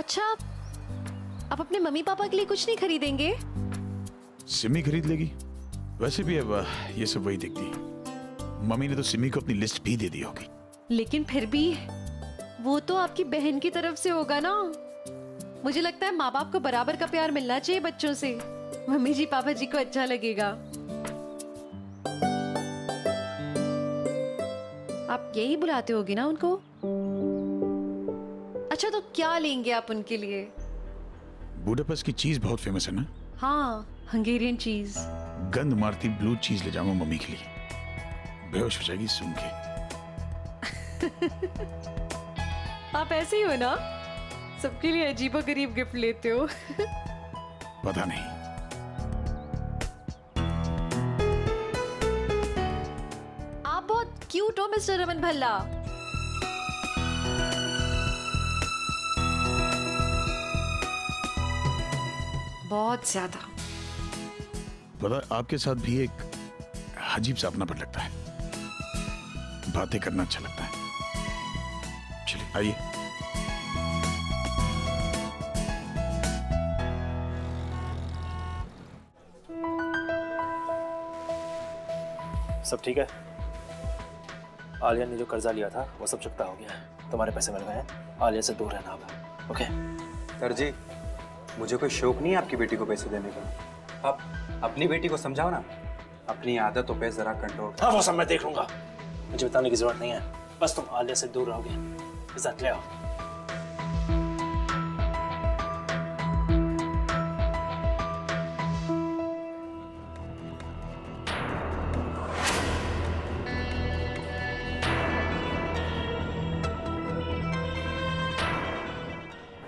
अच्छा, आप अपने मम्मी पापा के लिए कुछ नहीं खरीदेंगे? सिमी खरीद लेगी। वैसे भी अब ये सब वही देखती है। मम्मी ने तो सिमी को अपनी लिस्ट भी दे दी होगी। लेकिन फिर भी वो तो आपकी बहन की तरफ से होगा ना। मुझे लगता है माँ बाप को बराबर का प्यार मिलना चाहिए बच्चों से। मम्मी जी पापा जी को अच्छा लगेगा। आप यही बुलाते होगे ना उनको? अच्छा, तो क्या लेंगे आप उनके लिए? बुडापेस्ट की चीज बहुत फेमस है ना? हाँ, हंगेरियन चीज। गंद मारती ब्लू चीज ले जाऊंगा मम्मी के लिए। बेहोश हो जाएगी सुन के। आप ऐसे ही हो ना, सबके लिए अजीबोगरीब गिफ्ट लेते हो। पता नहीं। आप बहुत क्यूट हो मिस्टर रमन भल्ला। बहुत ज्यादा। पता, आपके साथ भी एक अजीब सा अपनापन लगता है। बातें करना अच्छा लगता है। चलिए आइए। सब ठीक है? आलिया ने जो कर्जा लिया था वो सब चुकता हो गया है। तुम्हारे पैसे मिल गए हैं। आलिया से दूर रहना अब, ओके? सर जी, मुझे कोई शौक नहीं है आपकी बेटी को पैसे देने का। आप अपनी बेटी को समझाओ ना, अपनी आदतों पे जरा कंट्रोल। हाँ, वो सब मैं देख लूंगा। मुझे बताने की जरूरत नहीं है। बस तुम आलिया से दूर रहोगे। इज्जत ले आओ।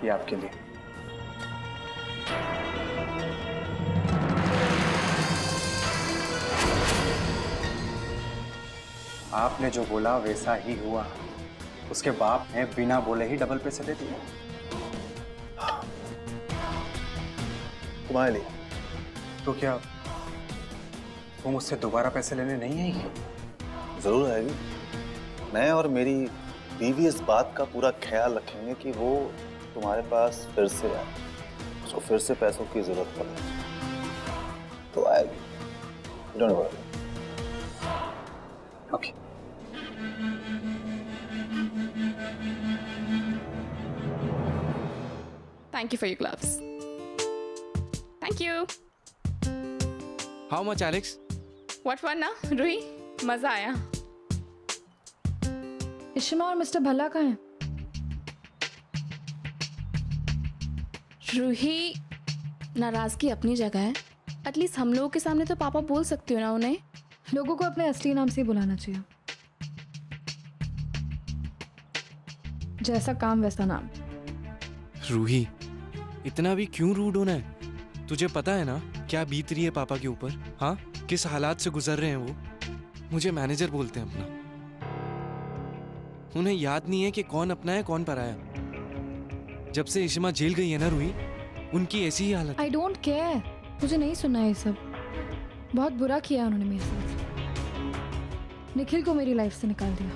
ये आपके लिए। आपने जो बोला वैसा ही हुआ। उसके बाप ने बिना बोले ही डबल पैसे दे दिए। तुम्हारे लिए। तो क्या वो मुझसे दोबारा पैसे लेने नहीं आएगी? जरूर आएगी। मैं और मेरी बीवी इस बात का पूरा ख्याल रखेंगे कि वो तुम्हारे पास फिर से आए। उसको फिर से पैसों की जरूरत पड़े तो आएगी। Don't worry. Okay. Thank you for your gloves. Thank you. How much, Alex? What fun ना, रूही? मजा आया। इशिमा और मिस्टर भल्ला कहाँ हैं? रूही, नाराजगी अपनी जगह है। एटलीस्ट हम लोगों के सामने तो पापा बोल सकती हो ना उन्हें। लोगों को अपने असली नाम से ही बुलाना चाहिए। जैसा काम वैसा नाम। रूही, इतना भी क्यों रूड होना है? तुझे पता है ना क्या बीत रही है पापा के ऊपर? हाँ, किस हालात से गुजर रहे हैं वो। मुझे मैनेजर बोलते हैं अपना। उन्हें याद नहीं है कि कौन अपना है कौन पराया। जब से इशिमा जेल गई है ना रूही, उनकी ऐसी ही हालत। आई डोंट केयर, मुझे नहीं सुनना ये सब। बहुत बुरा किया उन्होंने मेरे साथ। निखिल को मेरी लाइफ से निकाल दिया।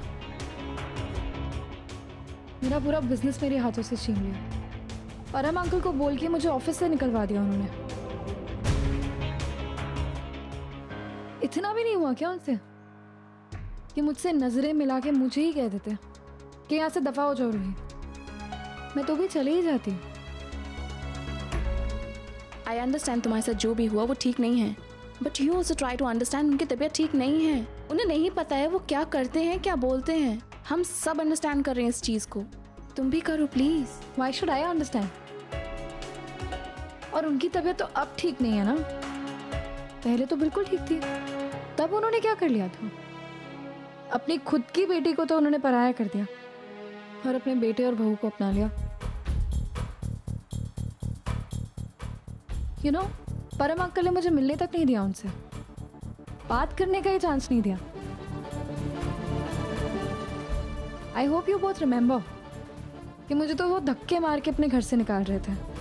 मेरा पूरा बिजनेस मेरे हाथों से छीन लिया। परम अंकल को बोल के मुझे ऑफिस से निकलवा दिया उन्होंने। इतना भी नहीं हुआ क्या उनसे कि मुझसे नजरें मिला के मुझे ही कह देते कि यहाँ से दफा हो जाओ रूही। मैं तो भी चले ही जाती। आई अंडरस्टैंड तुम्हारे साथ जो भी हुआ वो ठीक नहीं है, but you also try to understand. उनकी तबीयत ठीक नहीं है। उन्हें नहीं पता है वो क्या करते हैं क्या बोलते हैं। हम सब अंडरस्टैंड कर रहे हैं इस चीज को। तुम भी करो please. Why should I understand? और उनकी तबीयत तो अब ठीक नहीं है ना, पहले तो बिल्कुल ठीक थी। तब उन्होंने क्या कर लिया था? अपनी खुद की बेटी को तो उन्होंने पराया कर दिया और अपने बेटे और बहू को अपना लिया। यू नो, परम अंकल ने मुझे मिलने तक नहीं दिया उनसे, बात करने का ही चांस नहीं दिया। I hope you both remember कि मुझे तो वो धक्के मार के अपने घर से निकाल रहे थे।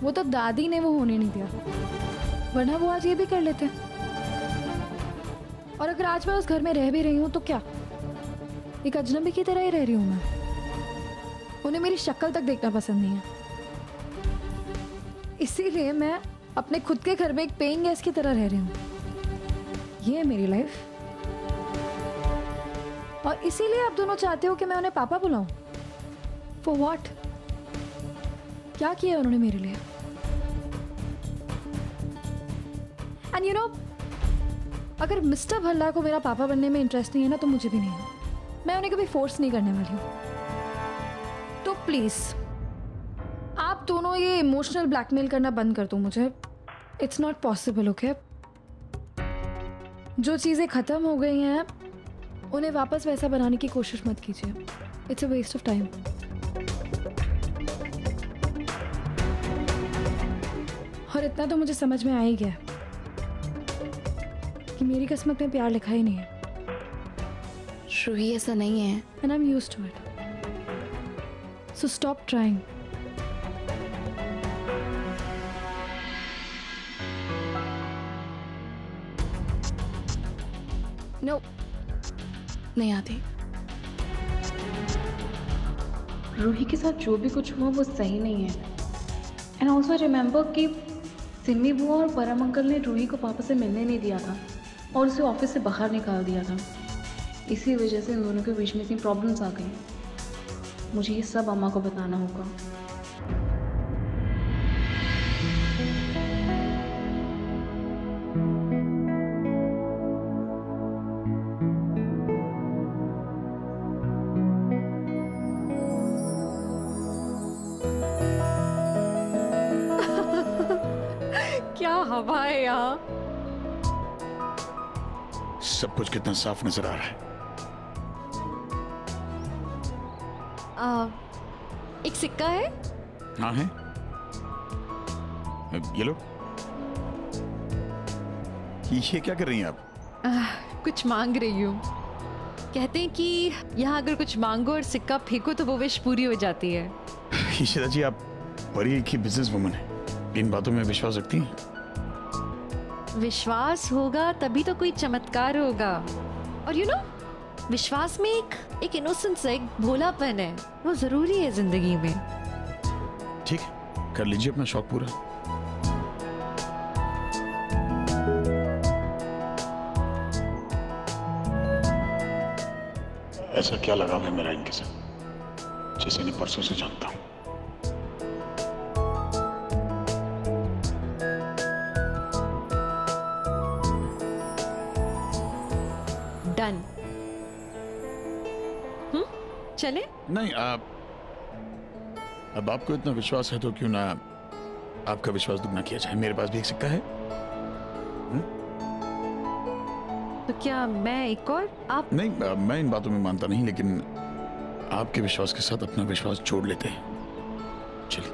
वो तो दादी ने वो होने नहीं दिया, वरना वो आज ये भी कर लेते। और अगर आज मैं उस घर में रह भी रही हूँ तो क्या, एक अजनबी की तरह ही रह रही हूँ मैं। उन्हें मेरी शक्ल तक देखना पसंद नहीं है। इसीलिए मैं अपने खुद के घर में एक पेइंग गेस्ट की तरह रह रही हूँ। ये है मेरी लाइफ। और इसीलिए आप दोनों चाहते हो कि मैं उन्हें पापा बुलाऊं। For what? क्या किया उन्होंने मेरे लिए? And you know, अगर मिस्टर भल्ला को मेरा पापा बनने में इंटरेस्ट नहीं है ना, तो मुझे भी नहीं है। मैं उन्हें कभी फोर्स नहीं करने वाली हूँ। तो प्लीज आप दोनों ये इमोशनल ब्लैकमेल करना बंद कर दो मुझे। It's not possible, okay? जो चीज़ें ख़त्म हो गई हैं उन्हें वापस वैसा बनाने की कोशिश मत कीजिए। It's a waste of time. और इतना तो मुझे समझ में आ ही गया कि मेरी किस्मत में प्यार लिखा ही नहीं है। रूही ऐसा नहीं है। And I'm used to it. So stop trying. No, नहीं आती। रूही के साथ जो भी कुछ हुआ वो सही नहीं है। एंड ऑल्सो रिमेंबर कि सिमी बुआ और परम अंकल ने रूही को पापा से मिलने नहीं दिया था और उसे ऑफिस से बाहर निकाल दिया था। इसी वजह से इन दोनों के बीच में इतनी प्रॉब्लम्स आ गई। मुझे ये सब अम्मा को बताना होगा। क्या हवा है यहाँ। सब कुछ कितना साफ नजर आ रहा है। एक सिक्का है। हाँ है। ये लो। ये क्या कर रही हैं आप? कुछ मांग रही हूँ। कहते हैं कि यहाँ अगर कुछ मांगो और सिक्का फेंको तो वो विश पूरी हो जाती है। ईशिता जी, आप बड़ी एक ही बिजनेस वुमन है, इन बातों में विश्वास रखती हैं? विश्वास होगा तभी तो कोई चमत्कार होगा। और यू नो, विश्वास में एक इनोसेंस है, एक भोलापन है, वो जरूरी है जिंदगी में। ठीक है, कर लीजिए अपना शौक पूरा। ऐसा क्या लगाव है मेरा इनके साथ, जैसे इन्हें परसों से जानता हूं। डन। चले? नहीं, अब आपको इतना विश्वास है तो क्यों ना आपका विश्वास दुगना किया जाए। मेरे पास भी एक सिक्का है। तो क्या मैं एक और आप? नहीं, मैं इन बातों में मानता नहीं, लेकिन आपके विश्वास के साथ अपना विश्वास जोड़ लेते हैं। चलिए।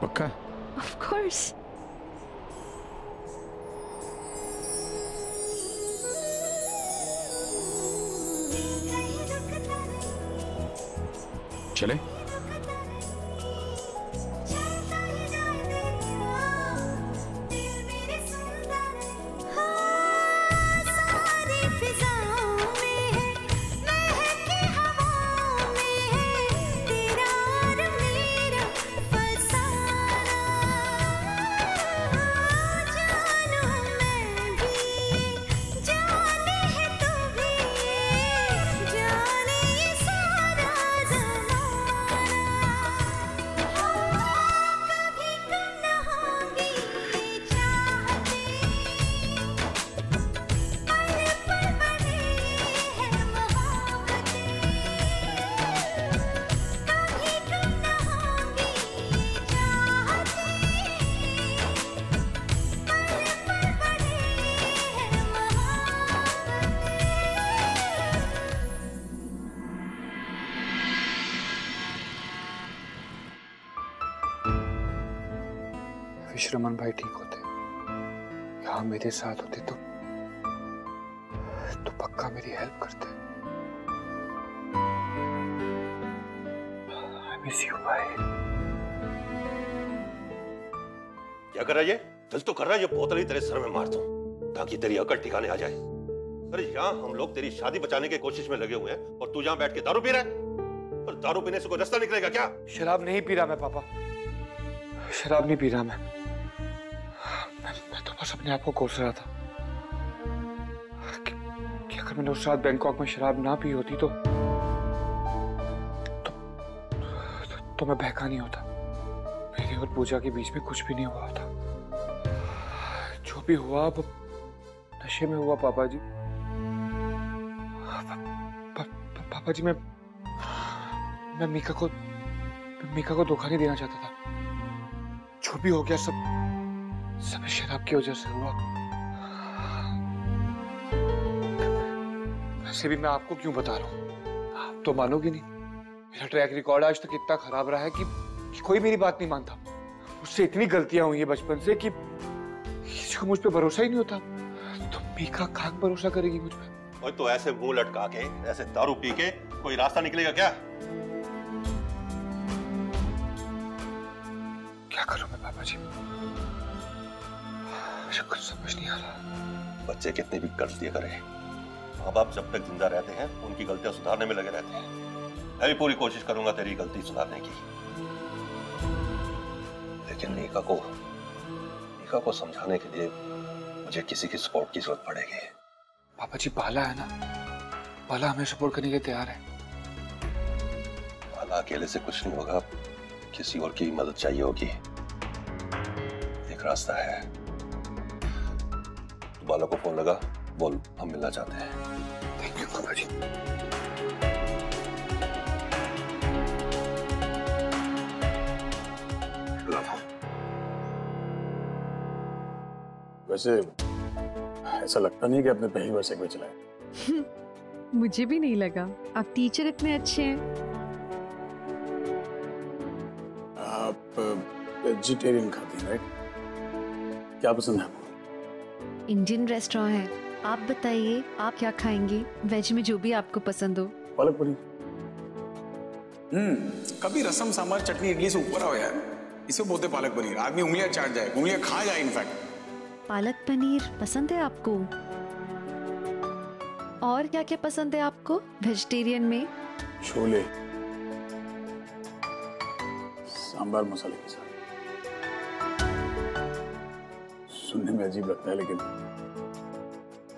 पक्का? Of course. चले? रमन भाई ठीक होते, यहाँ मेरे साथ होते तो पक्का मेरी हेल्प करते। I miss you भाई। क्या कर रहा है ये? दिल तो कर रहा है ये बोतल ही तेरे सर में मार दूं ताकि तेरी अकल ठिकाने आ जाए। अरे यहाँ हम लोग तेरी शादी बचाने की कोशिश में लगे हुए हैं और तू यहाँ बैठ के दारू पी रहा है। और दारू पीने से कोई रास्ता निकलेगा क्या? शराब नहीं पी रहा मैं पापा। शराब नहीं पी रहा मैं तो बस अपने आप को कोस रहा था कि अगर मैंने उस रात बैंकॉक में शराब ना पी होती तो मैं बहका नहीं होता। मेरे और पूजा के बीच में कुछ भी नहीं हुआ होता। जो भी हुआ वो नशे में हुआ पापा जी। पापा जी मैं मीका को धोखा नहीं देना चाहता था। जो भी हो गया सब शराब की वजह से हुआ। वैसे भी मैं आपको क्यों बता रहा हूँ, आप तो मानोगे नहीं। मेरा ट्रैक रिकॉर्ड आज तक इतना खराब रहा है कि कोई मेरी बात नहीं मानता। मुझसे इतनी गलतियां हुई है बचपन से कि किसी को मुझ पे भरोसा ही नहीं होता। तो मीका खाक भरोसा करेगी मुझ पे? और तो ऐसे मुंह लटका के, ऐसे दारू पी के कोई रास्ता निकलेगा क्या? क्या करूं मैं पापा जी, मुझे कुछ समझ नहीं आ रहा। बच्चे कितनी भी गलतियां करें, माँ बाप जब तक जिंदा रहते हैं उनकी गलतियां सुधारने में लगे रहते हैं। मैं भी पूरी कोशिश करूंगा तेरी गलती सुधारने की, लेकिन मीका को समझाने के लिए मुझे किसी की सपोर्ट की जरूरत पड़ेगी। पापा जी बाला है ना, बाला हमें सपोर्ट करने के लिए तैयार है। बाला अकेले से कुछ नहीं होगा, किसी और की मदद चाहिए होगी। एक रास्ता है, तो बाला को फोन लगा, बोल हम मिलना चाहते हैं। थैंक यू पापा जी। वैसे ऐसा लगता नहीं कि आपने पहली बार सेगवे चलाया। मुझे भी नहीं लगा, आप टीचर इतने अच्छे हैं। आप वेजिटेरियन खाती हैं राइट? क्या पसंद है आपको? इंडियन रेस्टोरेंट है, आप बताइए आप क्या खाएंगे? वेज में जो भी आपको पसंद हो। पालक पनीर। कभी रसम सांभर चटनी इडली से ऊपर आओ यार, इसे बोलते पालक पनीर। आदमी उंगलियां चाट जाए, उंगलियां खा जाए इनफैक्ट। पालक पनीर पसंद है आपको? और क्या क्या पसंद है आपको वेजिटेरियन में? छोले सांभर मसाले के साथ। सुनने में अजीब लगता है लेकिन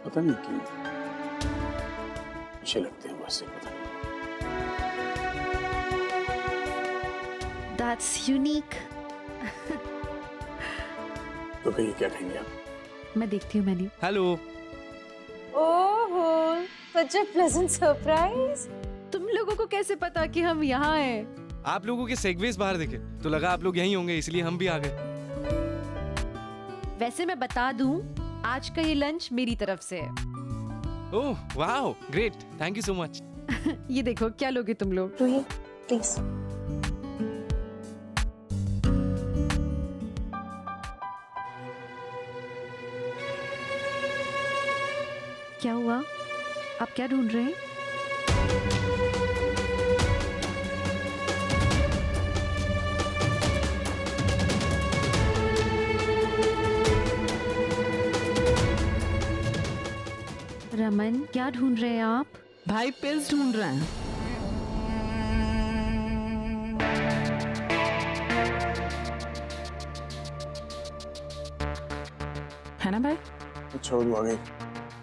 पता नहीं क्यों अच्छे लगते हैं। वैसे पता नहीं। That's unique. तो कहिए क्या खाएंगे आप? मैं देखती हूँ मेन्यू। हेलो। ओहो, such a pleasant surprise. तुम लोगों को कैसे पता कि हम यहाँ हैं? आप लोगों के सेगवेज बाहर दिखे तो लगा आप लोग यहीं होंगे, इसलिए हम भी आ गए। वैसे मैं बता दूं, आज का ये लंच मेरी तरफ से है। Oh wow, great, thank you so much. ये देखो क्या लोगे तुम लोग? रूही प्लीज। क्या हुआ? आप क्या ढूंढ रहे हैं? रमन, क्या ढूंढ रहे हैं आप? भाई पिल्स ढूंढ रहे हैं। है ना भाई? अच्छा वो आ गई।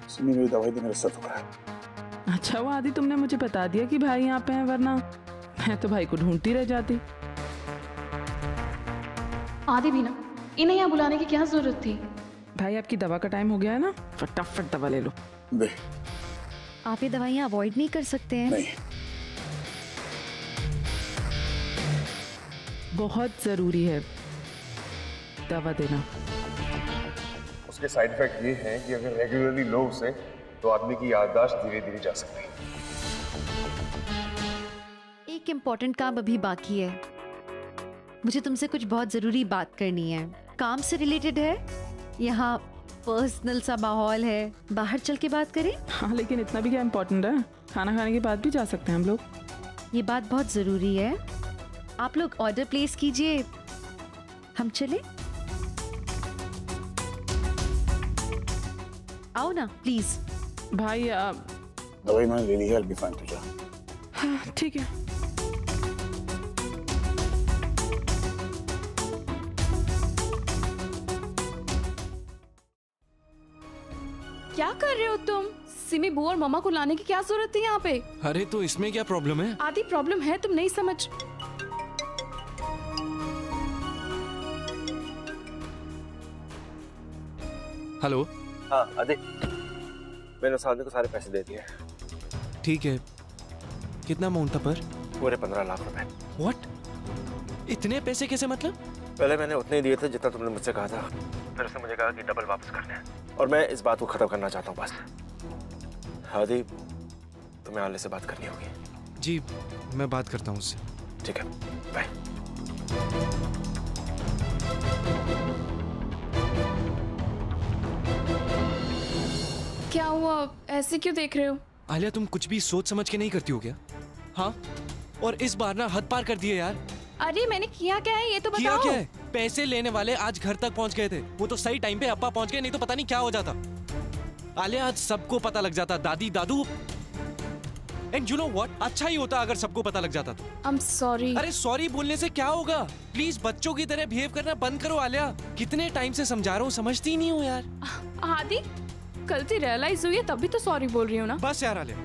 सुनी मेरी दवाई दे, मेरा सर दुख रहा है। अच्छा वो आदि तुमने मुझे बता दिया कि भाई यहाँ पे हैं, वरना मैं तो भाई को ढूंढती रह जाती। आदि भी ना, इन्हें यहाँ बुलाने की क्या जरूरत थी? भाई आपकी दवा का टाइम हो गया है ना, फटाफट दवा ले लो। दे। आप ये दवाइयाँ अवॉइड नहीं कर सकते हैं? नहीं। बहुत जरूरी है दवा देना। उसके साइड इफेक्ट ये हैं कि अगर रेगुलरली लो उसे तो आदमी की याददाश्त धीरे धीरे जा सकती है। एक इम्पोर्टेंट काम अभी बाकी है। मुझे तुमसे कुछ बहुत जरूरी बात करनी है। काम से रिलेटेड है, यहाँ पर्सनल सा माहौल है, बाहर चल के बात करें? हाँ लेकिन इतना भी क्या इम्पोर्टेंट है, खाना खाने के बाद भी जा सकते हैं हम लोग। ये बात बहुत जरूरी है। आप लोग ऑर्डर प्लेस कीजिए, हम चले? आओ ना प्लीज। भाई दवाई मैंने ले ली है, I'll be fine, तुझे। हाँ ठीक है। क्या कर रहे हो तुम? सिमी बुआ और मम्मा को लाने की क्या जरूरत थी यहाँ पे? अरे तो इसमें क्या प्रॉब्लम है? आदि प्रॉब्लम है, तुम नहीं समझ। हेलो। हाँ आदि, मैंने उस आदमी को सारे पैसे दे दिए। ठीक है, कितना अमाउंट था पर? पूरे 15 लाख रुपए। व्हाट? इतने पैसे कैसे मतलब? पहले मैंने उतने ही दिए थे जितना तुमने मुझसे कहा था, फिर उसने मुझे कहा कि डबल वापस करने हैं, और मैं इस बात को खत्म करना चाहता हूँ बस। आदि, तुम्हें आले से बात करनी होगी। जी, मैं बात करता हूँ उससे। ठीक है, बाय। क्या हुआ? ऐसे क्यों देख रहे हो? आलिया, तुम कुछ भी सोच समझ के नहीं करती हो क्या? हाँ, और इस बार ना हद पार कर दिए यार। अरे मैंने किया क्या है ये तो बताओ। किया क्या है? पैसे लेने वाले आज घर तक पहुंच गए थे। वो तो सही टाइम पे अप्पा पहुंच गए, नहीं तो पता नहीं क्या हो जाता। आलिया, आज सबको पता लग जाता, दादी दादू। एंड यू नो व्हाट, अच्छा ही होता अगर सबको पता लग जाता तो। I'm sorry। अरे सॉरी बोलने से क्या होगा? प्लीज बच्चों की तरह बिहेव करना बंद करो आलिया। कितने टाइम से समझा रहा हूँ, समझती ही नहीं हो यार। आदि, गलती रियलाइज हुई है तब भी तो सॉरी बोल रही हूँ ना। बस यार आलिया,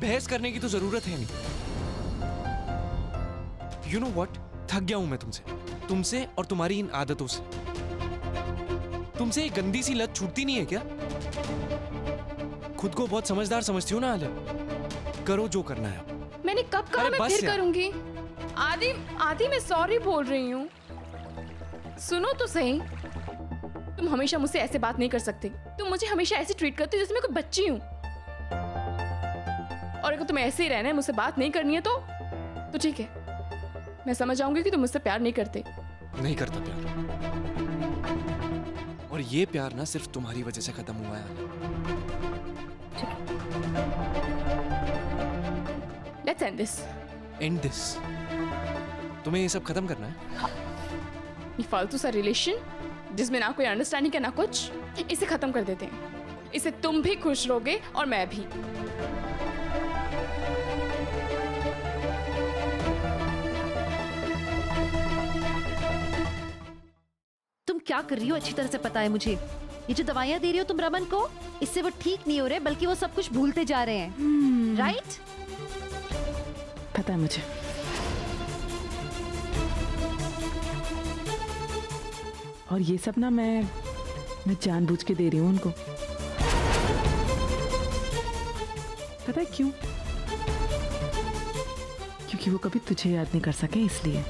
बहस करने की तो जरूरत है नहीं। यू नो व्हाट, थक गया हूं मैं तुमसे और तुम्हारी इन आदतों से। तुमसे एक गंदी सी लत छूटती नहीं है क्या? खुद को बहुत समझदार समझती हो ना आलिया। करो जो करना है। मैंने कब कहा मैं फिर करूंगी? आदि मैं सॉरी बोल रही हूँ। सुनो तो सही, तुम हमेशा मुझसे ऐसे बात नहीं कर सकते। तुम मुझे हमेशा ऐसे ट्रीट करते हो जैसे मैं कोई बच्ची हूँ। और अगर तुम्हें ऐसे ही रहना है, मुझसे बात नहीं करनी है तो ठीक है। मैं समझ जाऊंगी कि तुम मुझसे प्यार नहीं करते। नहीं करता प्यार, और ये प्यार ना सिर्फ तुम्हारी वजह से खत्म हुआ है। Let's end this। End this? तुम्हें ये सब खत्म करना है? ये फालतू सा रिलेशन जिसमें ना कोई अंडरस्टैंडिंग है ना कुछ, इसे खत्म कर देते हैं। इससे तुम भी खुश रहोगे और मैं भी। तुम क्या कर रही हो अच्छी तरह से पता है मुझे। ये जो दवाइयाँ दे रही हो तुम रमन को, इससे वो ठीक नहीं हो रहे, बल्कि वो सब कुछ भूलते जा रहे हैं। राइट? पता है मुझे। और ये सब ना मैं जानबूझ के दे रही हूँ उनको। पता है क्यों? क्योंकि वो कभी तुझे याद नहीं कर सके, इसलिए।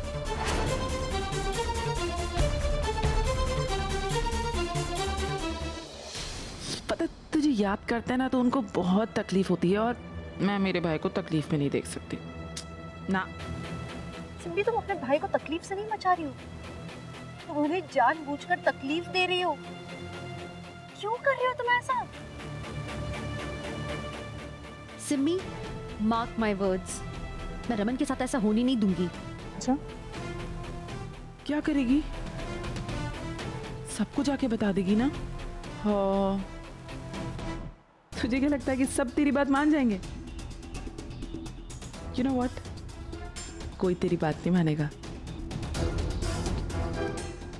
पता तुझे याद करते हैं ना तो उनको बहुत तकलीफ होती है, और मैं मेरे भाई को तकलीफ में नहीं देख सकती ना। सिम्बी, तुम अपने भाई को तकलीफ से नहीं मचा रही हो, तुम उन्हें जानबूझकर तकलीफ दे रही हो। क्यों कर रही हो तुम ऐसा? सिम्मी, मार्क माय वर्ड्स, मैं रमन के साथ ऐसा होने नहीं दूंगी। अच्छा, क्या करेगी? सबको जाके बता देगी ना? हाँ, तुझे क्या लगता है कि सब तेरी बात मान जाएंगे? You know what? कोई तेरी बात नहीं मानेगा,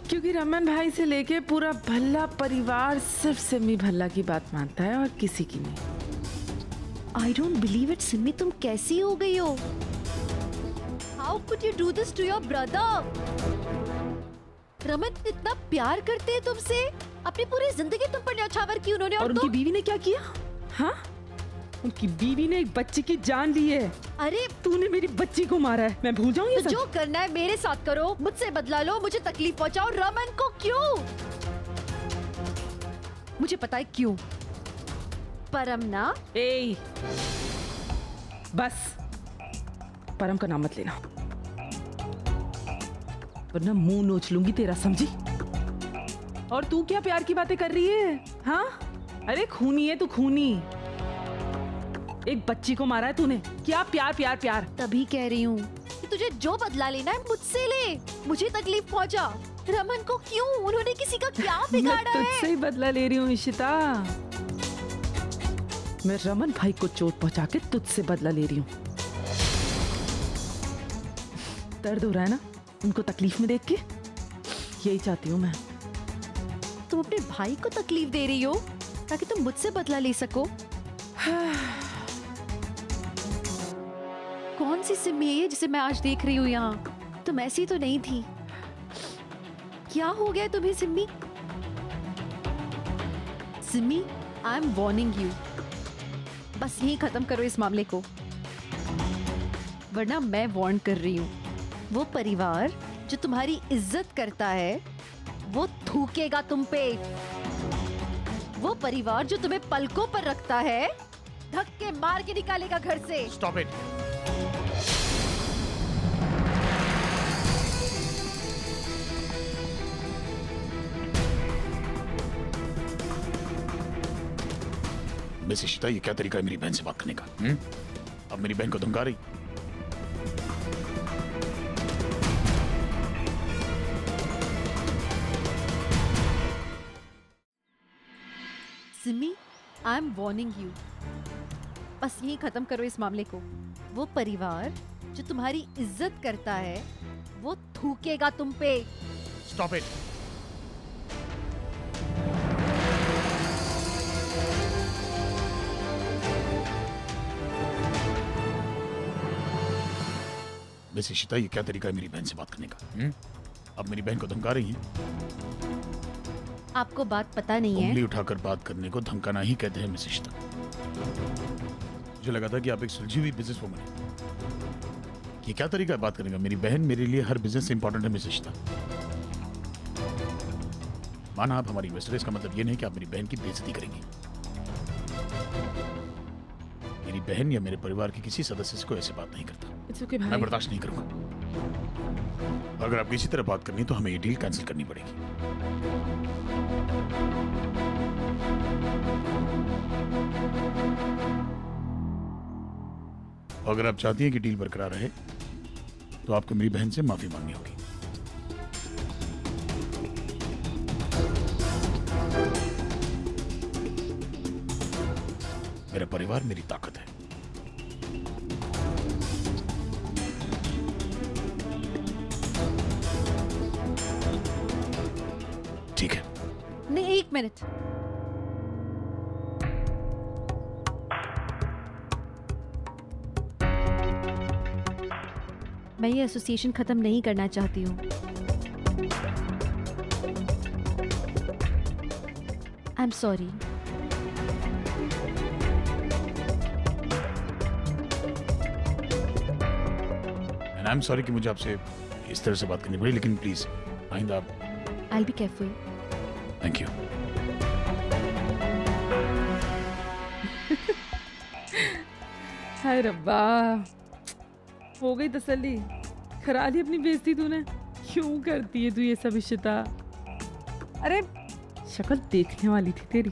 क्योंकि रमन भाई से लेके पूरा भल्ला परिवार सिर्फ सिम्मी भल्ला की बात मानता है और किसी की नहीं। I don't believe it, Simmi, तुम कैसी हो गई हो? How could you do this to your brother? Raman इतना प्यार करते हैं तुमसे, अपनी पूरी जिंदगी तुम पर न्यौछावर की उन्होंने, और उनकी बीवी ने क्या किया? हाँ, उनकी बीवी ने एक बच्चे की जान ली है। अरे तूने मेरी बच्ची को मारा है, मैं भूल जाऊं ये सब? जो करना है मेरे साथ करो, मुझसे बदला लो, मुझे तकलीफ पहुंचाओ। रमन को क्यों? मुझे पता है क्यों। परम ना। ए, बस परम का नाम मत लेना, वरना मुंह नोच लूंगी तेरा, समझी? और तू क्या प्यार की बातें कर रही है? हाँ, अरे खूनी है तू, खूनी। एक बच्ची को मारा है तूने, क्या प्यार प्यार प्यार? तभी कह रही हूँ कि तुझे जो बदला लेना है मुझसे ले, मुझे तकलीफ पहुंचा। रमन को क्यों? उन्होंने किसी का क्या बिगाड़ा है? मैं तुझसे ही बदला ले रही हूँ इशिता। मैं रमन भाई को चोट पहुंचा के तुझसे बदला ले रही हूँ। दर्द हो रहा है ना उनको तकलीफ में देख के? यही चाहती हूँ मैं। तुम अपने भाई को तकलीफ दे रही हो? ताकि तुम मुझसे बदला ले सको। कौन सी सिमी है ये जिसे मैं आज देख रही हूँ यहाँ? तुम ऐसी तो नहीं थी। क्या हो गया तुम्हें Simi? Simi, I am warning you, बस यही खत्म करो इस मामले को, वरना मैं वार्न कर रही हूँ। वो परिवार जो तुम्हारी इज्जत करता है वो थूकेगा तुम पे। वो परिवार जो तुम्हें पलकों पर रखता है धक्के मार के निकालेगा घर से। Stop it. मिस इशिता, ये क्या तरीका है मेरी बहन से बात करने का? अब मेरी बहन को धमका रही। Simi, I am warning you, बस यही खत्म करो इस मामले को। वो परिवार जो तुम्हारी इज्जत करता है वो थूकेगा तुम पे। Stop it. मिस इशिता, ये क्या तरीका है मेरी बहन से बात करने का? अब मेरी बहन को धमका रही है। आपको बात पता नहीं है? उंगली उठाकर बात करने को धमकाना ही कहते हैं मिस इशिता। मुझे लगा था कि आप एक सुलझी हुई बिजनेस वुमन है। ये क्या तरीका है बात करने का? मेरी बहन मेरे लिए हर बिजनेस से इंपॉर्टेंट है मिस इशिता। माना आप हमारी इन्वेस्टर, इसका मतलब ये नहीं कि आप मेरी बहन की बेइज्जती करेंगी। मेरी बहन या मेरे परिवार के किसी सदस्य से कोई ऐसी बात नहीं करता। मैं बर्दाश्त नहीं करूंगा। अगर आपको इसी तरह बात करनी तो हमें ये डील कैंसिल करनी पड़ेगी। अगर आप चाहती हैं कि डील बरकरार रहे तो आपको मेरी बहन से माफी मांगनी होगी। मेरा परिवार मेरी ताकत है। ठीक है। नहीं, एक मिनट। मैं ये एसोसिएशन खत्म नहीं करना चाहती हूँ। I am sorry. I am sorry कि मुझे आपसे इस तरह से बात करनी पड़ी, लेकिन प्लीज आइंदा आप। I'll be careful. Thank you. हाय रब्बा, हो गई तसल्ली? करा ली अपनी बेइज्जती तूने? क्यों करती है तू ये सब इशिता? अरे शक्ल देखने वाली थी तेरी।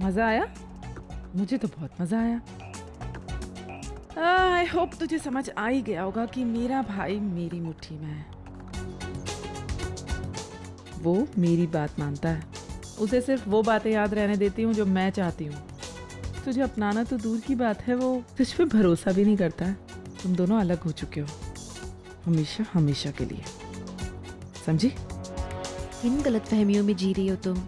मजा आया? मुझे तो बहुत मजा आया। आई होप तुझे समझ आ ही गया होगा कि मेरा भाई मेरी मुट्ठी में है। वो मेरी बात मानता है। उसे सिर्फ वो बातें याद रहने देती हूँ जो मैं चाहती हूँ। तुझे अपनाना तो दूर की बात है, वो तुझ पे भरोसा भी नहीं करता है। तुम दोनों अलग हो चुके हो, हमेशा हमेशा के लिए। समझी? किन गलतफहमियों में जी रही हो तुम?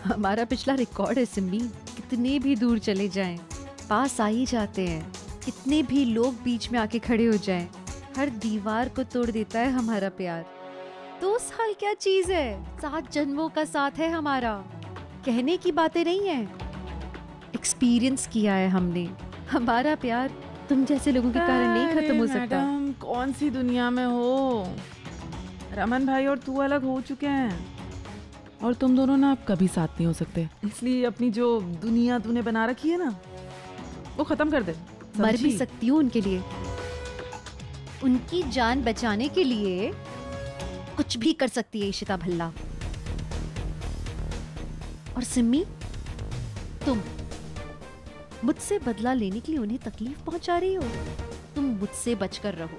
हमारा पिछला रिकॉर्ड है सिम्मी। कितने भी दूर चले जाएं, पास आ ही जाते हैं। कितने भी लोग बीच में आके खड़े हो जाएं, हर दीवार को तोड़ देता है हमारा प्यार। 2 साल क्या चीज है? 7 जन्मों का साथ है हमारा। कहने की बातें नहीं है, एक्सपीरियंस किया है हमने। हमारा प्यार तुम जैसे लोगों के कारण नहीं खत्म हो सकता। मैडम, कौन सी दुनिया में हो? रमन भाई और तू अलग हो चुके हैं, और तुम दोनों ना अब कभी साथ नहीं हो सकते। इसलिए अपनी जो दुनिया तूने बना रखी है ना, वो खत्म कर दे। मर भी सकती हूँ उनके लिए। उनकी जान बचाने के लिए कुछ भी कर सकती है इशिता भल्ला। और सिम्मी, तुम मुझसे बदला लेने के लिए उन्हें तकलीफ पहुंचा रही हो। तुम मुझसे बचकर रहो।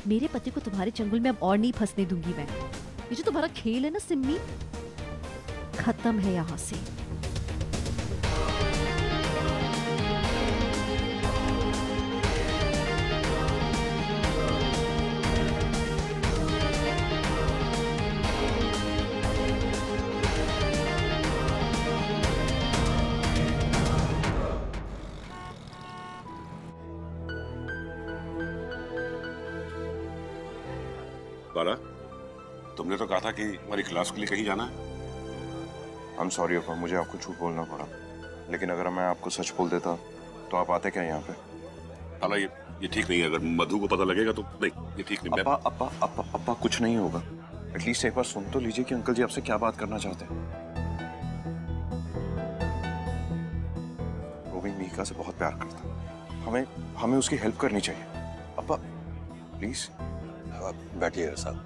मेरे पति को तुम्हारे चंगुल में अब और नहीं फंसने दूंगी मैं। ये जो तुम्हारा खेल है ना सिम्मी, खत्म है यहां से। बाला, तुमने तो कहा था कि हमारी क्लास के लिए कहीं जाना है। आई एम सॉरी अप्पा, मुझे आपको झूठ बोलना पड़ा, लेकिन अगर मैं आपको सच बोल देता तो आप आते क्या यहाँ पे? बाला, ये ठीक नहीं है। अगर मधु को पता लगेगा तो नहीं, ये ठीक नहीं। अप्पा कुछ नहीं होगा। एटलीस्ट एक बार सुन तो लीजिए कि अंकल जी आपसे क्या बात करना चाहते हैं। रोमी मीका से बहुत प्यार करता है, हमें उसकी हेल्प करनी चाहिए। अप्पा प्लीज बैठिए साहब।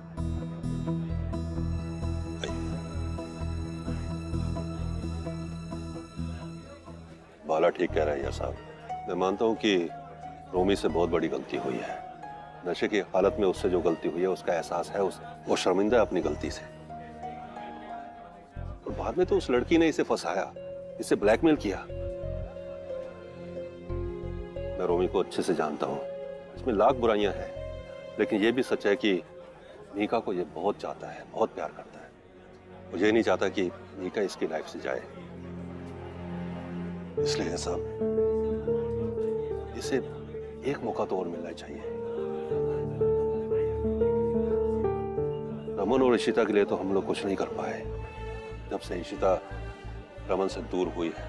बाला ठीक कह रहा है साहब। मैं मानता हूं कि रोमी से बहुत बड़ी गलती हुई है। नशे की हालत में उससे जो गलती हुई है उसका एहसास है उसे। वो शर्मिंदा है अपनी गलती से। और बाद में तो उस लड़की ने इसे फंसाया, इसे ब्लैकमेल किया। मैं रोमी को अच्छे से जानता हूं, इसमें लाख बुराइयां हैं, लेकिन यह भी सच है कि मीका को ये बहुत चाहता है, बहुत प्यार करता है। वो ये नहीं चाहता कि मीका इसकी लाइफ से जाए। इसलिए साहब इसे एक मौका तो और मिलना चाहिए। रमन और इशिता के लिए तो हम लोग कुछ नहीं कर पाए। जब से इशिता रमन से दूर हुई है,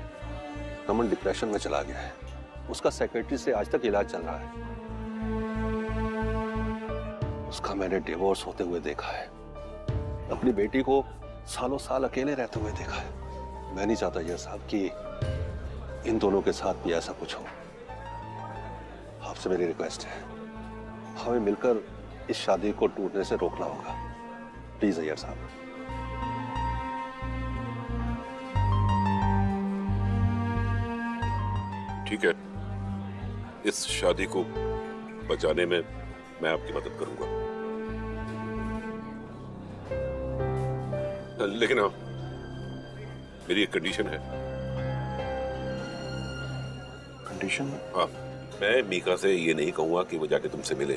रमन डिप्रेशन में चला गया है। उसका सेक्रेटरी से आज तक इलाज चल रहा है। उसका मैंने डिवोर्स होते हुए देखा है। अपनी बेटी को सालों साल अकेले रहते हुए देखा है। मैं नहीं चाहता यह साहब कि इन दोनों के साथ भी ऐसा कुछ हो। आपसे मेरी रिक्वेस्ट है, हमें मिलकर इस शादी को टूटने से रोकना होगा। प्लीज अय्यर साहब। ठीक है, इस शादी को बचाने में मैं आपकी मदद करूंगा, लेकिन हाँ, मेरी एक कंडीशन है। कंडीशन? हाँ, मैं मीका से ये नहीं कहूंगा कि वो जाके तुमसे मिले,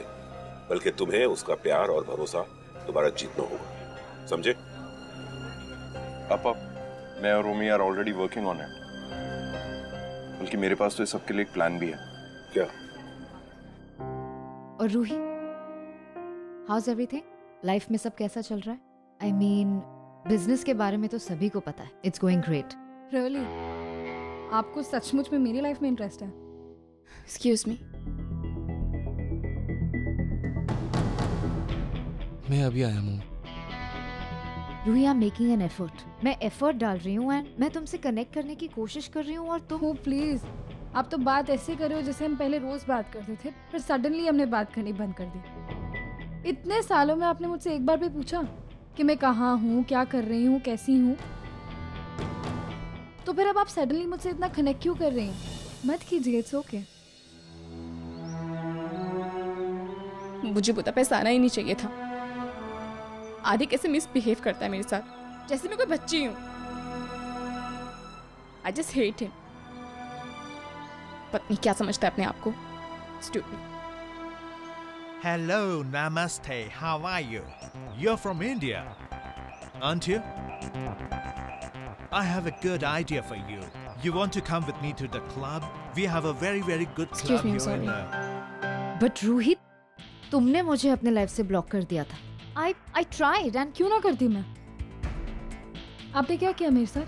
बल्कि तुम्हें उसका प्यार और भरोसा दोबारा जीतना होगा, समझे? पापा, मैं और Romi are already working on it. बल्कि मेरे पास तो इस सबके लिए एक प्लान भी है। क्या? और रूही, हाउस एवरीथिंग? लाइफ में सब कैसा चल रहा है? आई मीन बिजनेस के बारे में तो सभी को पता है। It's going great. रियली? आपको सचमुच में मेरी लाइफ में इंटरेस्ट है? Excuse me. मैं अभी आया हूँ। Ruhi, I am making an effort. मैं एफर्ट डाल रही हूँ एंड मैं तुमसे कनेक्ट करने की कोशिश कर रही हूँ और तुम प्लीज, आप तो बात ऐसे कर रहे हो जैसे हम पहले रोज बात करते थे, फिर सडनली हमने बात करनी बंद कर दी। इतने सालों में आपने मुझसे एक बार भी पूछा कि मैं कहाँ हूँ, क्या कर रही हूँ, कैसी हूँ? तो फिर अब आप सडनली मुझसे इतना कनेक्ट क्यों कर रहे हैं? मत कीजिए, इट्स ओके। मुझे बुदापेस्ट आना ही नहीं चाहिए था। आदि कैसे मिसबिहेव करता है मेरे साथ, जैसे मैं कोई बच्ची हूँ। I just hate him. पता नहीं क्या समझता है अपने आप को। Stupid. Hello, namaste. How are you? You're from India, aren't you? I have a good idea for you. You want to come with me to the club? We have a very, very good club Excuse me, I'm here in sorry. But Rohit, तुमने मुझे अपने life से block कर दिया था। I tried and क्यों ना करती मैं? आपने क्या किया मेरे साथ?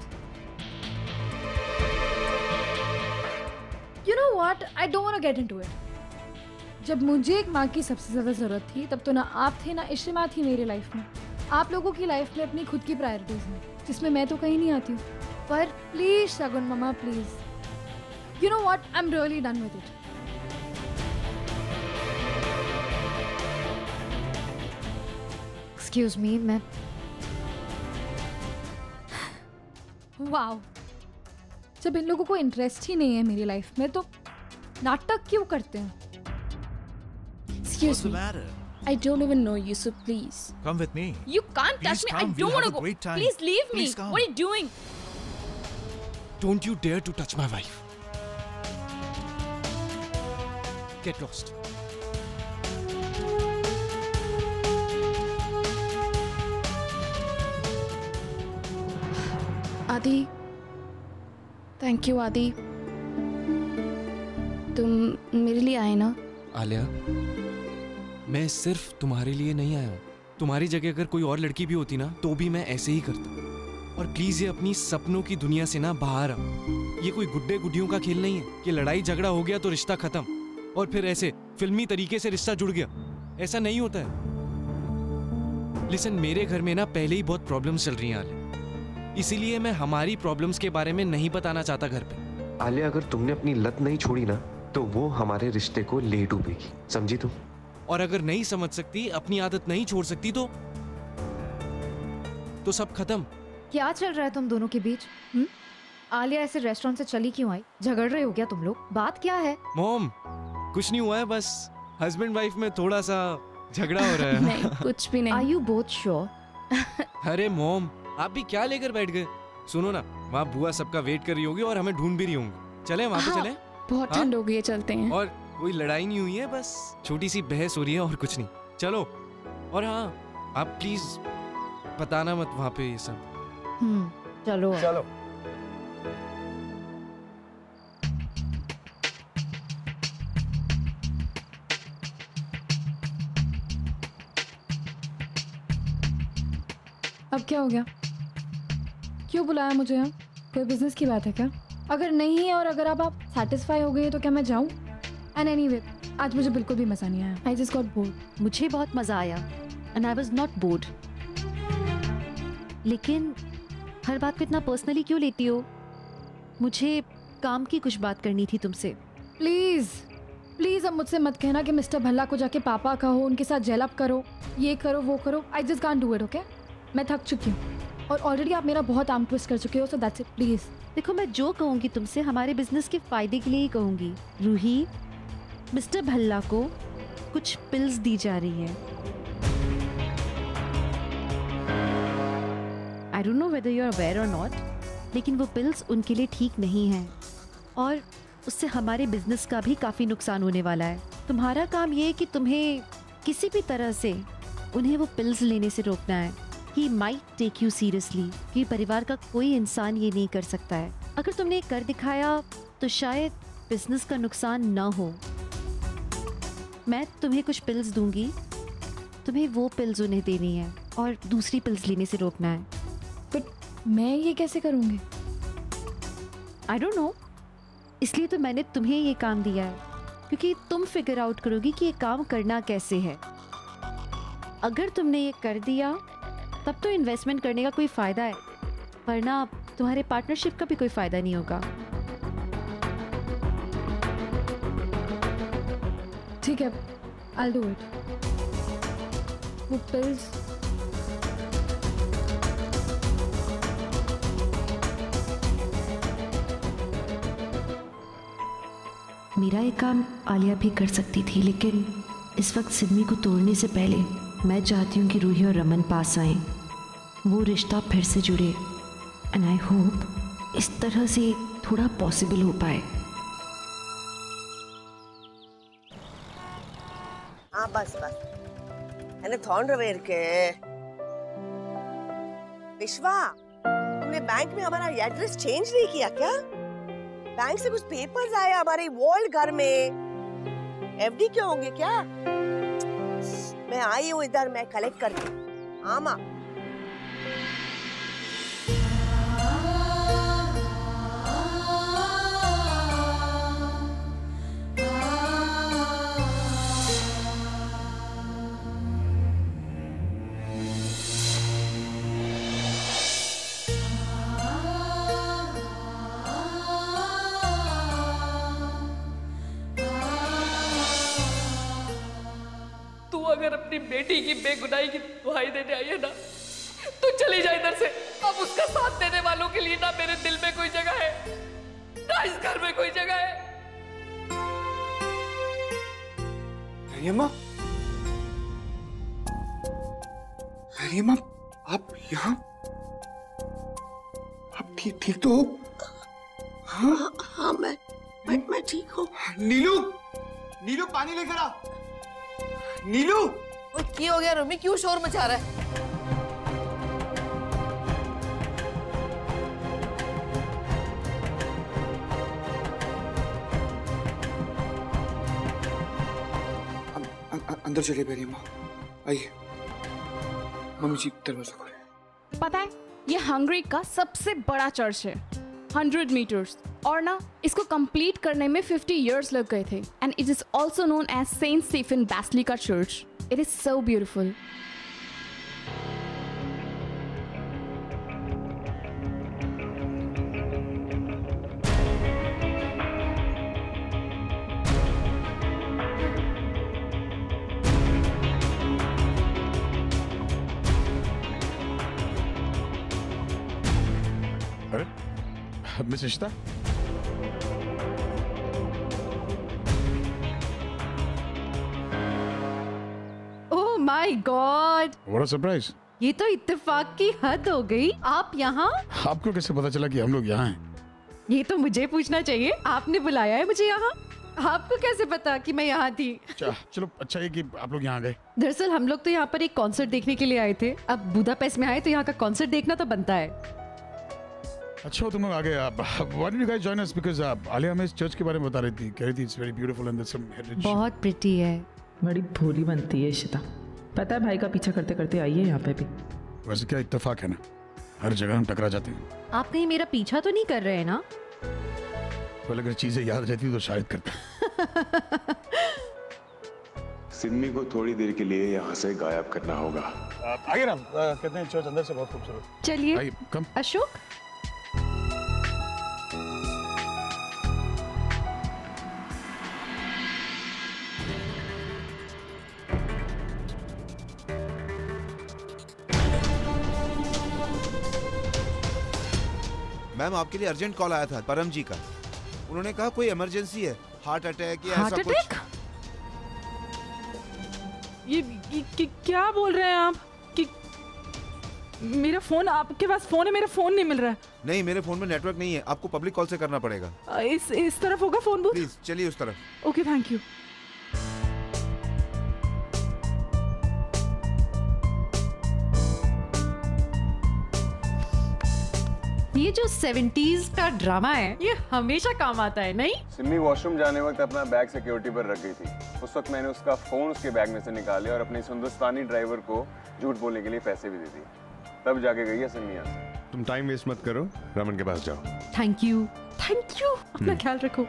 You know what? I don't want to get into it. जब मुझे एक माँ की सबसे ज्यादा जरूरत थी, तब तो ना आप थे ना इश्मा थी मेरी लाइफ में। आप लोगों की लाइफ में अपनी खुद की प्रायोरिटीज हैं, जिसमें मैं तो कहीं नहीं आती हूँ। पर please Shagun mama, please. You know what? I'm really done with it. Excuse me, मैं वाओ, जब इन लोगों को इंटरेस्ट ही नहीं है मेरी लाइफ में, तो नाटक क्यों करते हैं? Excuse What's the me. matter? I don't even know you, so please. Come with me. You can't Please touch me. I come, don't we'll want have to a go. great time. Please leave me. Please come. What are you doing? Don't you dare to touch my wife. Get lost. आदि, thank you आदि। तुम मेरे लिए आए ना? आलिया, मैं सिर्फ तुम्हारे लिए नहीं आया हूँ, तुम्हारी जगह अगर कोई और लड़की भी होती ना तो भी मैं ऐसे ही करता। और प्लीज ये अपनी सपनों की दुनिया से ना बाहर आओ। ये कोई गुड्डे गुड्डियों का खेल नहीं है कि लड़ाई झगड़ा हो गया तो रिश्ता खत्म और फिर ऐसे फिल्मी तरीके से रिश्ता जुड़ गया। ऐसा नहीं होता है। लिसन, मेरे घर में ना पहले ही बहुत प्रॉब्लम्स चल रही हैं आलिया, इसीलिए मैं हमारी प्रॉब्लम्स के बारे में नहीं बताना चाहता घर पे। आलिया, अगर तुमने अपनी लत नहीं छोड़ी ना तो वो हमारे रिश्ते को ले डूबेगी, समझी तुम? और अगर नहीं समझ सकती, अपनी आदत नहीं छोड़ सकती तो सब खत्म। क्या चल रहा है तुम दोनों के बीच? आलिया ऐसे रेस्टोरेंट से चली क्यों आई? झगड़ रहे हो क्या तुम लोग? बात क्या है? मॉम, कुछ नहीं हुआ है, बस हस्बैंड वाइफ में थोड़ा सा झगड़ा हो रहा है। नहीं, कुछ भी नहीं। Are you both sure? अरे मॉम, आप भी क्या लेकर बैठ गए? सुनो ना, वहाँ बुआ सबका वेट कर रही होगी और हमें ढूंढ भी रही होंगी। चले वहाँ पे चले? बहुत ठंड हो गई है, चलते हैं। और कोई लड़ाई नहीं हुई है, बस छोटी सी बहस हो रही है और कुछ नहीं। चलो। और हाँ, आप प्लीज बताना मत वहाँ पे ये सब। चलो चलो। अब क्या हो गया? क्यों बुलाया मुझे यहाँ? कोई बिजनेस की बात है क्या? अगर नहीं है और अगर आप सेटिस्फाई हो गए तो क्या मैं जाऊँ? एंड एनीवे, आज मुझे बिल्कुल भी मजा नहीं आया। I just got bored. मुझे बहुत मजा आया and I was not board. लेकिन हर बात को इतना पर्सनली क्यों लेती हो? मुझे काम की कुछ बात करनी थी तुमसे। प्लीज प्लीज अब मुझसे मत कहना कि मिस्टर भल्ला को जाके पापा कहो, उनके साथ जेल अप करो, ये करो वो करो। I just can't do it, okay? मैं थक चुकी हूँ और ऑलरेडी आप मेरा बहुत आर्म ट्विस्ट कर चुके हो, सो दैट्स इट प्लीज। देखो, मैं जो कहूँगी तुमसे हमारे बिजनेस के फायदे के लिए ही कहूँगी। रूही, मिस्टर भल्ला को कुछ पिल्स दी जा रही है। I don't know whether you are aware और नॉट, लेकिन वो पिल्स उनके लिए ठीक नहीं हैं और उससे हमारे बिजनेस का भी काफ़ी नुकसान होने वाला है। तुम्हारा काम ये है कि तुम्हें किसी भी तरह से उन्हें वो पिल्स लेने से रोकना है। He might take you seriously, कि परिवार का कोई इंसान ये नहीं कर सकता है। अगर तुमने कर दिखाया तो शायद बिजनेस का नुकसान ना हो। मैं तुम्हें कुछ पिल्स दूंगी, तुम्हें वो पिल्स उन्हें देनी है और दूसरी पिल्स लेने से रोकना है। बट मैं ये कैसे करूँगी? आई डोंट नो, इसलिए तो मैंने तुम्हें ये काम दिया है, क्योंकि तुम फिगर आउट करोगी कि ये काम करना कैसे है। अगर तुमने ये कर दिया तब तो इन्वेस्टमेंट करने का कोई फ़ायदा है, वरना तुम्हारे पार्टनरशिप का भी कोई फ़ायदा नहीं होगा। ठीक है, I'll do it. वो पिल्स मेरा ये काम आलिया भी कर सकती थी, लेकिन इस वक्त सिडनी को तोड़ने से पहले मैं चाहती हूँ कि रूही और रमन पास आए, वो रिश्ता फिर से जुड़े। एंड आई होप इस तरह से थोड़ा पॉसिबल हो पाए। हाँ बस बस मैंने थॉन्ड्रवेयर के विश्वा, तुमने बैंक में हमारा एड्रेस चेंज नहीं किया क्या? बैंक से कुछ पेपर्स आए हमारे वॉल्ड घर में। एफडी क्यों होंगे क्या? मैं आई हूँ इधर, मैं कलेक्ट करती हूँ। हाँ माँ। अगर अपनी बेटी की बेगुनाही की दुहाई देने आई है ना, तो चली जा इधर से। अब उसका साथ देने वालों के लिए ना मेरे दिल में कोई जगह है, ना इस घर में कोई जगह है। रियम्मा, रियम्मा, आप यहाँ? आप ठीक तो हो? हाँ हाँ मैं ठीक हूँ। नीलू, नीलू पानी लेकर आ। नीलू, क्या हो गया रूमी, क्यों शोर मचा रहा है? अंदर चलिए बेरियम्मा, आइए। मम्मी जी दरवाजा खोले। पता है ये हंगरी का सबसे बड़ा चर्च है, 100 मीटर्स, और ना इसको कंप्लीट करने में 50 इयर्स लग गए थे। And it is also known as Saint Stephen basilica church. It is so beautiful. Miss Ishta, oh my god, what a surprise. ये तो इत्तेफाक की हद हो गई। आप यहाँ? आपको कैसे पता चला कि हम लोग यहाँ हैं? ये तो मुझे पूछना चाहिए, आपने बुलाया है मुझे यहाँ। आपको कैसे पता कि मैं यहाँ थी? चलो अच्छा है कि आप लोग यहाँ गए। दरअसल हम लोग तो यहाँ पर एक कॉन्सर्ट देखने के लिए आए थे। अब बुदापेस्ट में आए तो यहाँ का कॉन्सर्ट देखना तो बनता है। अच्छा तुम लोग आ गए। Why did you guys join us? Because Alia हमें इस चर्च के बारे में बता रही थी, कह रही थी it's very beautiful and there's some heritage. बहुत प्रिटी है। बड़ी भोली बनती है इशिता। पता है भाई का पीछा करते करते आई है यहाँ पे भी। वैसे क्या इत्तेफाक है ना, हर जगह हम टकरा जाते हैं। आप कहीं मेरा पीछा तो नहीं कर रहे हैं ना? तो अगर चीजें याद रहती तो शायद करता। सिम्मी को थोड़ी देर के लिए यहाँ से गायब करना होगा। आगे ना, कहते हैं चर्च अंदर से बहुत खूबसूरत। चलिए कम। अशोक, मैम आपके लिए अर्जेंट कॉल आया था परम जी का। उन्होंने कहा कोई इमरजेंसी है, हार्ट अटैक या ऐसा कुछ। ये क्या बोल रहे हैं आप कि मेरा फोन, आपके पास फोन है, मेरा फोन नहीं मिल रहा है। नहीं मेरे फोन में नेटवर्क नहीं है, आपको पब्लिक कॉल से करना पड़ेगा। इस तरफ होगा फोन बूथ? प्लीज चलिए उस तरफ। Okay thank you. ये जो 70s का ड्रामा है ये हमेशा काम आता है, नहीं? सिम्मी वॉशरूम जाने वक्त अपना बैग सिक्योरिटी पर रख गई थी। उस वक्त मैंने उसका फोन उसके बैग में से निकाले और अपने हिंदुस्तानी ड्राइवर को झूठ बोलने के लिए पैसे भी दे दिए। तब जाके गई है सिम्मी यहाँ से। तुम टाइम वेस्ट मत करो, रमन के पास जाओ। थैंक यू, अपना ख्याल रखो।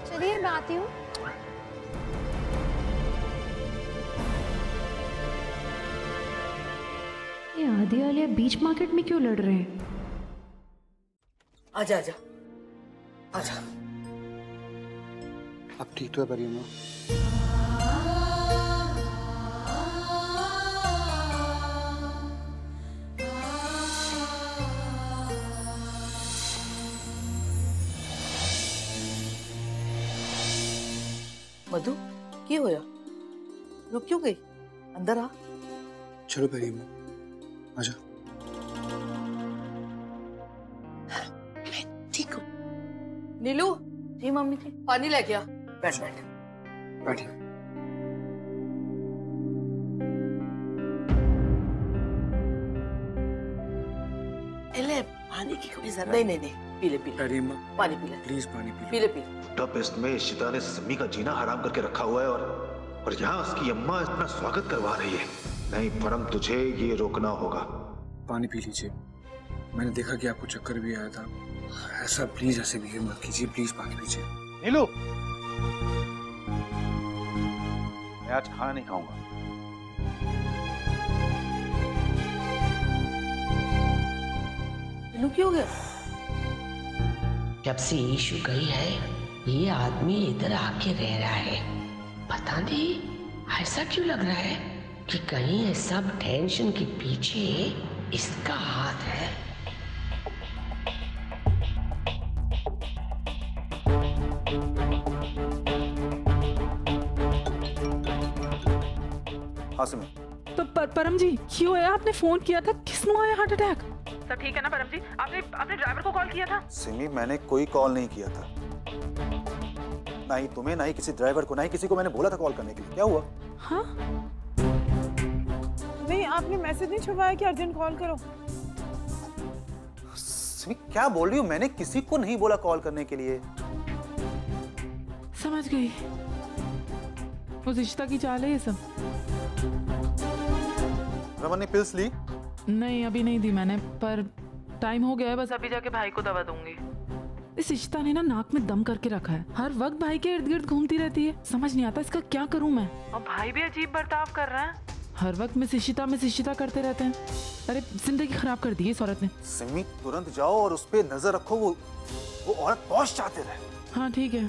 चलिए मैं आती हूँ। ये आदि आलिया बीच मार्केट में क्यों लड़ रहे हैं? आजा आजा आजा। अब ठीक तो है परियों। मधु क्या होया? रुक क्यों गई? अंदर आ। चलो परियों आजा। मैं ठीक हूँ। नीलू। जी मम्मी जी। पानी लेके आ। बैठ बैठ। बैठिए। पानी की कोई जरूरत नहीं। नहीं पी ले पी ले। अरे माँ पानी पी ले प्लीज पानी पी पी ले पी। बुढ़ा पेस्ट में इशिता ने सिमी का जीना हराम करके रखा हुआ है और यहाँ उसकी अम्मा इतना स्वागत करवा रही है। नहीं परम, तुझे ये रोकना होगा। पानी पी लीजिए। मैंने देखा कि आपको चक्कर भी आया था। ऐसा प्लीज ऐसे बिहेव मत कीजिए, प्लीज पानी पीजिए। नीलू, मैं आज खाना नहीं खाऊंगा। नीलू क्यों गया? जब से ईशु गई है ये आदमी इधर आके रह रहा है। पता नहीं ऐसा क्यों लग रहा है कि कहीं ये सब टेंशन के पीछे इसका हाथ है। हाँ सिमी। परम जी क्यों है? आपने फोन किया था, किसने आया हार्ट अटैक? सब ठीक है ना परम जी? आपने ड्राइवर को कॉल किया था? सिमी मैंने कोई कॉल नहीं किया था, ना ही तुम्हें ना ही किसी ड्राइवर को, ना ही किसी को मैंने बोला था कॉल करने के लिए। क्या हुआ? हाँ नहीं, आपने मैसेज नहीं छुपाया कि अर्जेंट कॉल करो? सिमी क्या बोल रही हो? मैंने किसी को नहीं बोला कॉल करने के लिए। समझ गई, उस रिश्ता की चाल है ये सब। रमन ने पिल्स ली? नहीं अभी नहीं दी मैंने, पर टाइम हो गया है, बस अभी जाके भाई को दवा दूंगी। इस इशिता ने ना नाक में दम करके रखा है, हर वक्त भाई के इर्द गिर्द घूमती रहती है। समझ नहीं आता इसका क्या करूं मैं। और भाई भी अजीब बर्ताव कर रहा है, हर वक्त मिस इशिता करते रहते हैं। अरे जिंदगी खराब कर दी इस औरत ने। सिमी तुरंत जाओ और उस पे नजर रखो, वो औरत बहुत चाहते रहे। हाँ ठीक है।